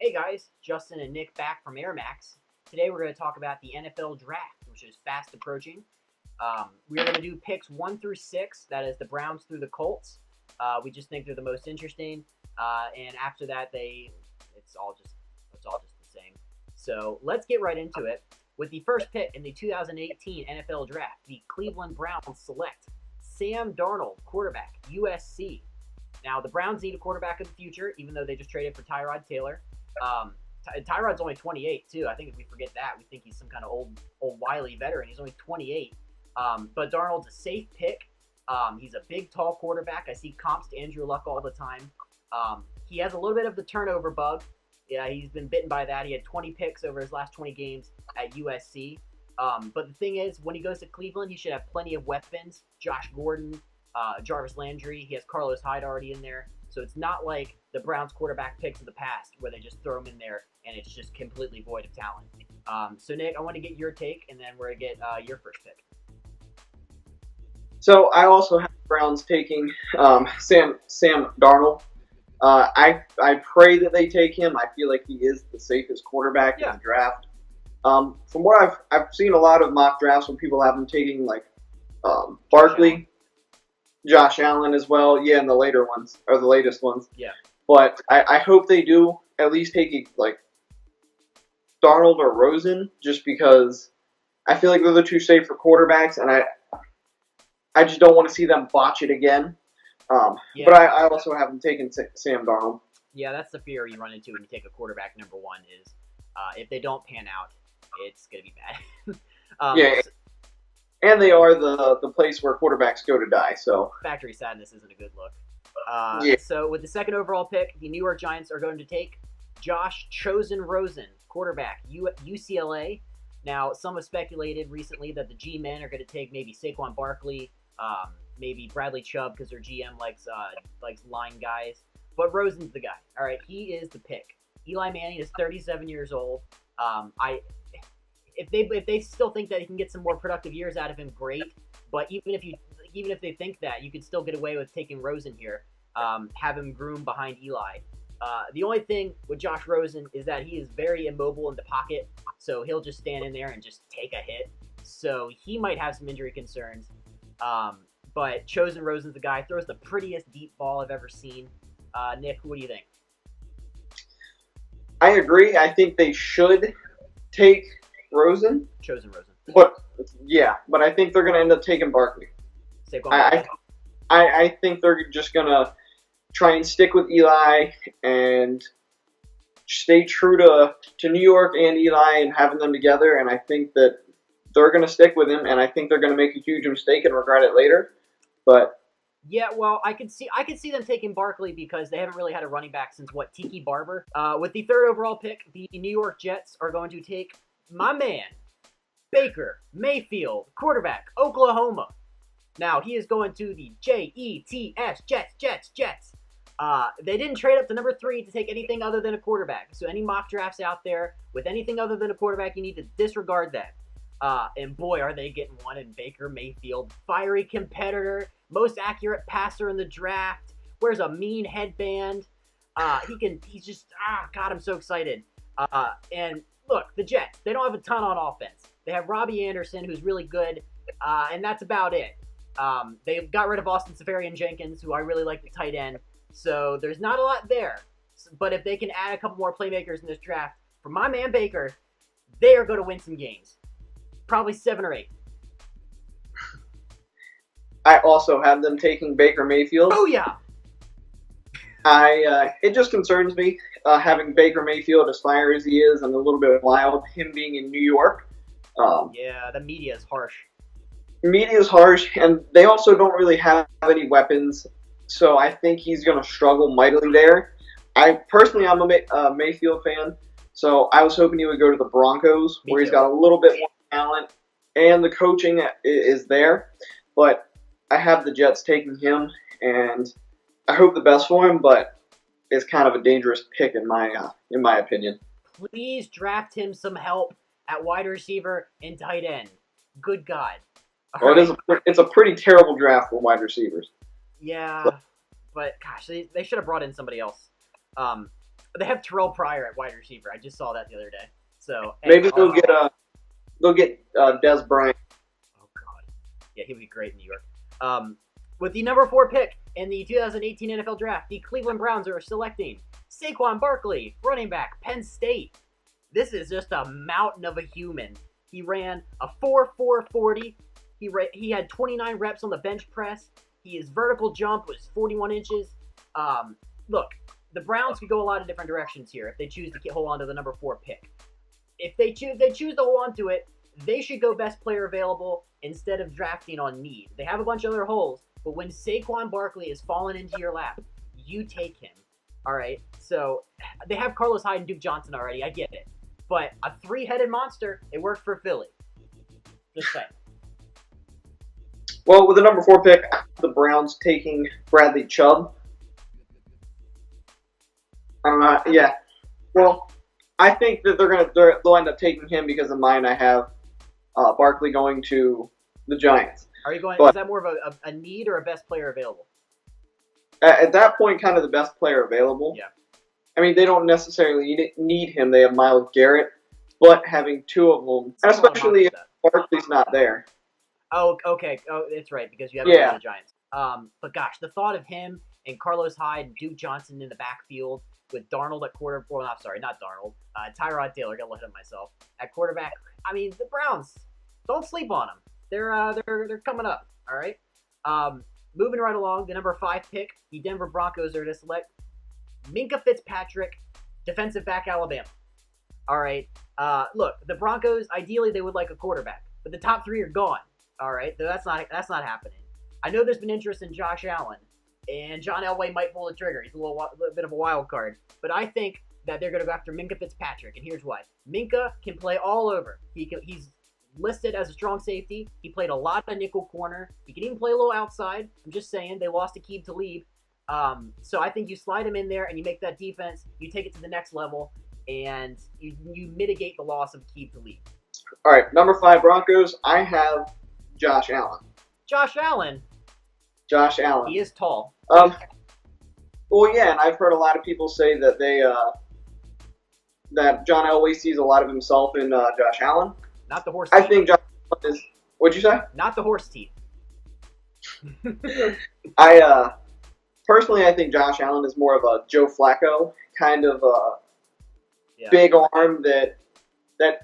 Hey guys, Justin and Nick back from AyerMax. Today we're going to talk about the NFL Draft, which is fast approaching. We're going to do picks 1 through 6, that is the Browns through the Colts. We just think they're the most interesting, and after that, it's all just the same. So let's get right into it. With the first pick in the 2018 NFL Draft, the Cleveland Browns select Sam Darnold, quarterback, USC. Now, the Browns need a quarterback of the future, even though they just traded for Tyrod Taylor. Tyrod's only 28, too. I think if we forget that, we think he's some kind of old wily veteran. He's only 28. But Darnold's a safe pick. He's a big, tall quarterback. I see comps to Andrew Luck all the time. He has a little bit of the turnover bug. Yeah, he's been bitten by that. He had 20 picks over his last 20 games at USC. But the thing is, when he goes to Cleveland, he should have plenty of weapons. Josh Gordon, Jarvis Landry. He has Carlos Hyde already in there. So it's not like the Browns quarterback picks of the past where they just throw him in there and it's just completely void of talent. So, Nick, I want to get your take, and then we're going to get your first pick. So I also have the Browns taking Sam Darnold. I pray that they take him. I feel like he is the safest quarterback in the draft. From what I've seen a lot of mock drafts when people have him taking like Barkley, Josh Allen as well. Yeah, in the later ones or the latest ones. Yeah. But I hope they do at least take like Darnold or Rosen, just because I feel like they're the two safer quarterbacks, and I just don't want to see them botch it again. But I also have them taking Sam Darnold. Yeah, that's the fear you run into when you take a quarterback number one is if they don't pan out, it's going to be bad. And they are the place where quarterbacks go to die. So factory sadness isn't a good look. So with the second overall pick, the New York Giants are going to take Josh Chosen Rosen, quarterback, UCLA. Now, some have speculated recently that the G-men are going to take maybe Saquon Barkley, maybe Bradley Chubb because their GM likes line guys. But Rosen's the guy. All right, he is the pick. Eli Manning is 37 years old. If they still think that he can get some more productive years out of him, great. But even if they think that, you could still get away with taking Rosen here. Have him groom behind Eli. The only thing with Josh Rosen is that he is very immobile in the pocket, so he'll just stand in there and just take a hit. So he might have some injury concerns. But Chosen Rosen's the guy. Throws the prettiest deep ball I've ever seen. Nick, what do you think? I agree. I think they should take Rosen. Chosen Rosen. But I think they're going to end up taking Barkley. I think they're just going to try and stick with Eli and stay true to New York and Eli and having them together. And I think that they're going to stick with him, and I think they're going to make a huge mistake and regret it later. But yeah, well, I could see them taking Barkley because they haven't really had a running back since Tiki Barber. With the third overall pick, the New York Jets are going to take my man, Baker Mayfield, quarterback, Oklahoma. Now, he is going to the Jets, Jets. They didn't trade up to number 3 to take anything other than a quarterback. So any mock drafts out there with anything other than a quarterback, you need to disregard that. And boy, are they getting one in Baker Mayfield. Fiery competitor, most accurate passer in the draft, wears a mean headband. He's just, God, I'm so excited. And look, the Jets, they don't have a ton on offense. They have Robbie Anderson, who's really good, and that's about it. They got rid of Austin Seferian-Jenkins, who I really like, the tight end. So there's not a lot there. But if they can add a couple more playmakers in this draft, for my man Baker, they are going to win some games. Probably 7 or 8. I also have them taking Baker Mayfield. Oh, yeah. It just concerns me having Baker Mayfield as fire as he is and a little bit wild, him being in New York. Yeah, the media is harsh. Media is harsh, and they also don't really have any weapons, so I think he's going to struggle mightily there. I'm a Mayfield fan, so I was hoping he would go to the Broncos, where he's got a little bit more talent, and the coaching is there. But I have the Jets taking him, and I hope the best for him, but it's kind of a dangerous pick in my opinion. Please draft him some help at wide receiver and tight end. Good God. It's a pretty terrible draft for wide receivers. Yeah, but gosh, they should have brought in somebody else. They have Terrell Pryor at wide receiver. I just saw that the other day. So Maybe they'll get Des Bryant. Oh God, yeah, he would be great in New York. With the number 4 pick in the 2018 NFL Draft, the Cleveland Browns are selecting Saquon Barkley, running back, Penn State. This is just a mountain of a human. He ran a 4.440. He had 29 reps on the bench press. His vertical jump was 41 inches. Look, the Browns could go a lot of different directions here if they choose to hold on to the number 4 pick. If they choose to hold on to it, they should go best player available instead of drafting on need. They have a bunch of other holes, but when Saquon Barkley is falling into your lap, you take him. All right? So they have Carlos Hyde and Duke Johnson already. I get it. But a 3-headed monster, it worked for Philly. Just saying. Well, with the number 4 pick, the Browns taking Bradley Chubb. I don't know. Yeah. Well, I think that they'll end up taking him because in mind I have Barkley going to the Giants. Are you going? But is that more of a need or a best player available? At that point, kind of the best player available. Yeah. I mean, they don't necessarily need him. They have Myles Garrett, but having 2 of them, especially if Barkley's not there. Oh, okay. Oh, that's right, because you have the Giants. But gosh, the thought of him and Carlos Hyde and Duke Johnson in the backfield with Darnold at quarterback. Well, I'm sorry, not Darnold. Tyrod Taylor. Got to look at myself at quarterback. I mean, the Browns. Don't sleep on them. They're coming up. All right. Moving right along, the number 5 pick. The Denver Broncos are to select Minkah Fitzpatrick, defensive back, Alabama. All right. Look, the Broncos. Ideally, they would like a quarterback, but the top 3 are gone. All right. That's not happening. I know there's been interest in Josh Allen, and John Elway might pull the trigger. He's a little bit of a wild card, but I think that they're going to go after Minkah Fitzpatrick, and here's why. Minkah can play all over. He's listed as a strong safety. He played a lot of nickel corner. He can even play a little outside. I'm just saying, they lost Aqib Talib. So I think you slide him in there and you make that defense, you take it to the next level, and you mitigate the loss of Aqib Talib. All right, number 5 Broncos, I have Josh Allen. Josh Allen? Josh Allen. He is tall. Well, yeah, and I've heard a lot of people say that that John Elway sees a lot of himself in Josh Allen. Not the horse teeth. I think Josh Allen is... What'd you say? Not the horse teeth. Personally, I think Josh Allen is more of a Joe Flacco kind of big arm that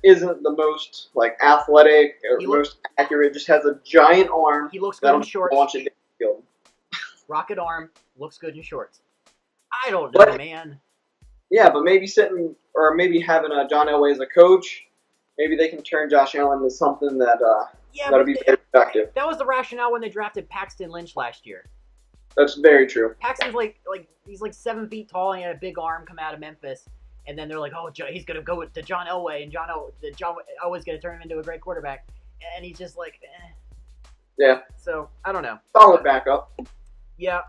isn't the most athletic or most accurate. Just has a giant arm. He looks good in shorts. Launch it downfield. Rocket arm, looks good in shorts. I don't know, man. Yeah, but maybe having John Elway as a coach, maybe they can turn Josh Allen into something that'll be very productive. That was the rationale when they drafted Paxton Lynch last year. That's very true. Paxton's he's 7 feet tall and he had a big arm come out of Memphis, and then they're like, oh, he's gonna go to John Elway, and John Elway's gonna turn him into a great quarterback, and he's just like, eh. Yeah. So I don't know. Solid backup. Yeah,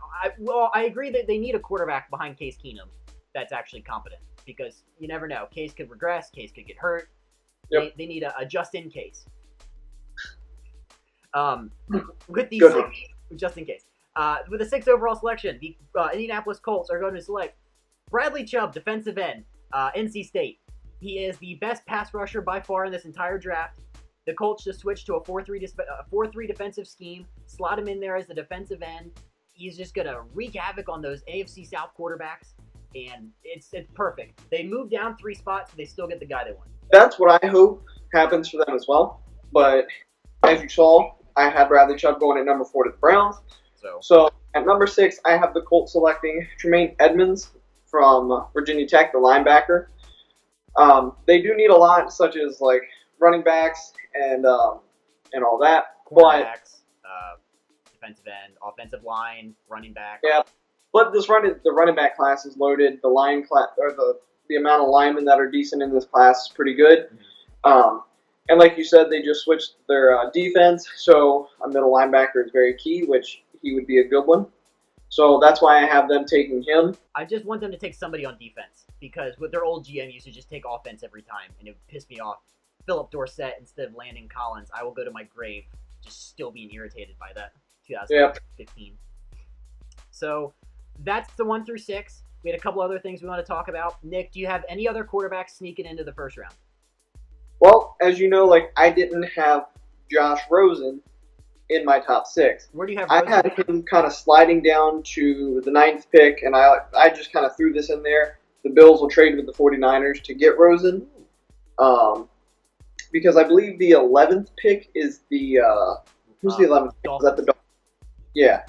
I agree that they need a quarterback behind Case Keenum that's actually competent, because you never know. Case could regress. Case could get hurt. Yep. They need a just in case. With the just in case. With the 6th overall selection, the Indianapolis Colts are going to select Bradley Chubb, defensive end, NC State. He is the best pass rusher by far in this entire draft. The Colts just switched to a 4-3 defensive scheme, slot him in there as the defensive end. He's just going to wreak havoc on those AFC South quarterbacks, and it's perfect. They moved down 3 spots, but they still get the guy they want. That's what I hope happens for them as well. But as you saw, I had Bradley Chubb going at number 4 to the Browns. So at number 6, I have the Colts selecting Tremaine Edmonds from Virginia Tech, the linebacker. They do need a lot, such as running backs and all that. Cornerbacks, defensive end, offensive line, running back. Yeah, but the running back class is loaded. The line class, or the amount of linemen that are decent in this class is pretty good. Mm-hmm. And like you said, they just switched their defense, so a middle linebacker is very key, which he would be a good one. So that's why I have them taking him. I just want them to take somebody on defense, because with their old GM used to just take offense every time, and it would piss me off. Philip Dorsett instead of Landon Collins. I will go to my grave just still being irritated by that 2015. Yep. So that's the 1 through 6. We had a couple other things we want to talk about. Nick, do you have any other quarterbacks sneaking into the first round? Well, as you know, like I didn't have Josh Rosen in my top 6. Where do you have I Rosen? had him kind of sliding down to the 9th pick, and I just kind of threw this in there. The Bills will trade with the 49ers to get Rosen, because I believe the 11th pick is the who's the 11th pick? Is that the Dolphins? Yeah.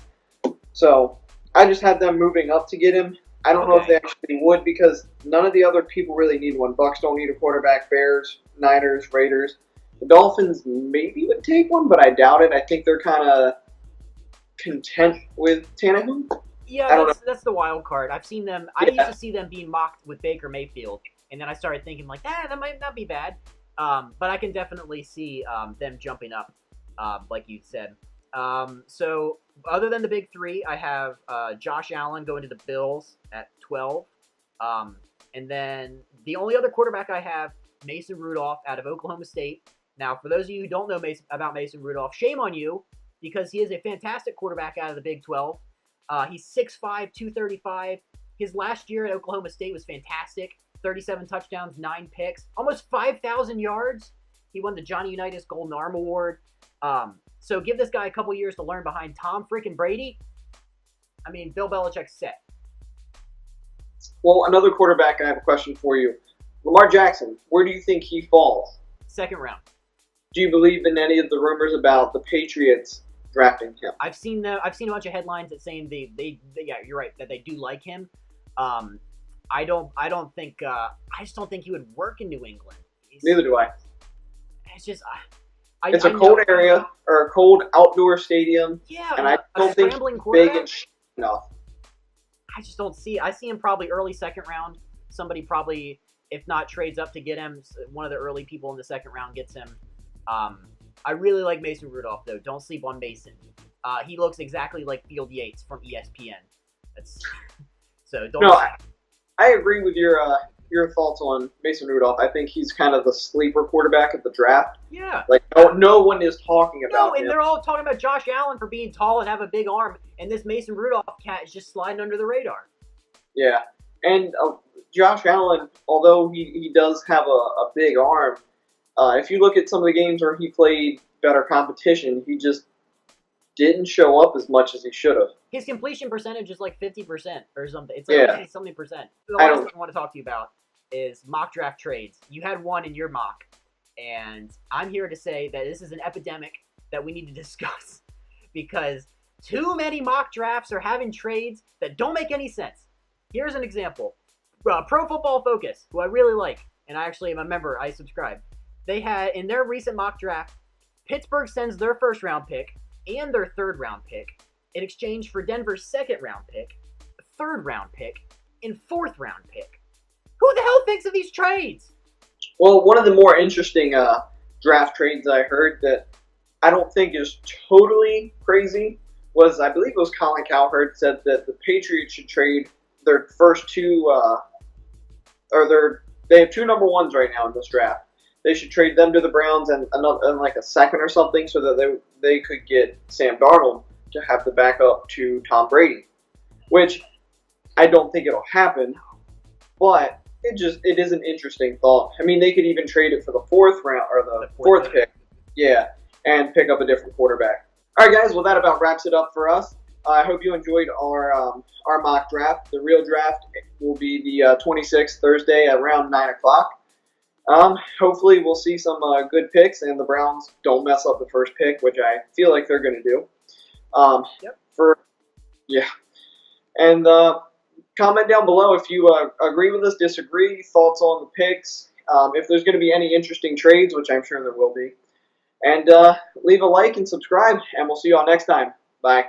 So I just had them moving up to get him. I don't know if they actually would, because none of the other people really need one. Bucks don't need a quarterback. Bears, Niners, Raiders. The Dolphins maybe would take one, but I doubt it. I think they're kind of content with Tannehill. Yeah, that's the wild card. I've seen them. I used to see them being mocked with Baker Mayfield, and then I started thinking like, that might not be bad. But I can definitely see them jumping up, like you said. So other than the big 3, I have Josh Allen going to the Bills at 12. And then the only other quarterback I have, Mason Rudolph out of Oklahoma State. Now, for those of you who don't know about Mason Rudolph, shame on you, because he is a fantastic quarterback out of the Big 12. He's 6'5", 235. His last year at Oklahoma State was fantastic. 37 touchdowns, 9 picks, almost 5,000 yards. He won the Johnny Unitas Golden Arm Award. So give this guy a couple years to learn behind Tom freaking Brady. I mean, Bill Belichick's set. Well, another quarterback, I have a question for you. Lamar Jackson, where do you think he falls? 2nd round. Do you believe in any of the rumors about the Patriots drafting him? I've seen a bunch of headlines that saying they yeah, you're right, that they do like him. I just don't think he would work in New England. Neither do I. It's just it's a cold area or a cold outdoor stadium. Yeah, and I don't think he's big and enough. I just don't see. I see him probably early 2nd round. Somebody probably, if not trades up to get him, one of the early people in the 2nd round gets him. I really like Mason Rudolph though. Don't sleep on Mason. He looks exactly like Field Yates from ESPN. So don't. No, I agree with your thoughts on Mason Rudolph. I think he's kind of the sleeper quarterback of the draft. Yeah. Like no one is talking about him. They're all talking about Josh Allen for being tall and have a big arm, and this Mason Rudolph cat is just sliding under the radar. Yeah, and Josh Allen, although he does have a big arm, if you look at some of the games where he played better competition, he just didn't show up as much as he should have. His completion percentage is like 50% or something. It's like something percent. The last thing I want to talk to you about is mock draft trades. You had one in your mock, and I'm here to say that this is an epidemic that we need to discuss because too many mock drafts are having trades that don't make any sense. Here's an example. Pro Football Focus, who I really like, and I actually am a member, I subscribe. They had, in their recent mock draft, Pittsburgh sends their 1st round pick and their 3rd round pick in exchange for Denver's 2nd round pick, 3rd round pick, and 4th round pick. Who the hell thinks of these trades? Well, one of the more interesting draft trades I heard that I don't think is totally crazy was, I believe it was Colin Cowherd said that the Patriots should trade their first 2, they have 2 number 1s right now in this draft. They should trade them to the Browns and like a 2nd or something so that they could get Sam Darnold to have the backup to Tom Brady, which I don't think it'll happen, but it is an interesting thought. I mean, they could even trade it for the 4th round or the 4th pick, and pick up a different quarterback. All right, guys. Well, that about wraps it up for us. I hope you enjoyed our mock draft. The real draft will be the 26th, Thursday, at around 9 o'clock. Hopefully we'll see some good picks, and the Browns don't mess up the first pick, which I feel like they're going to do. And comment down below if you agree with us, disagree, thoughts on the picks, if there's going to be any interesting trades, which I'm sure there will be. And leave a like and subscribe, and we'll see you all next time. Bye.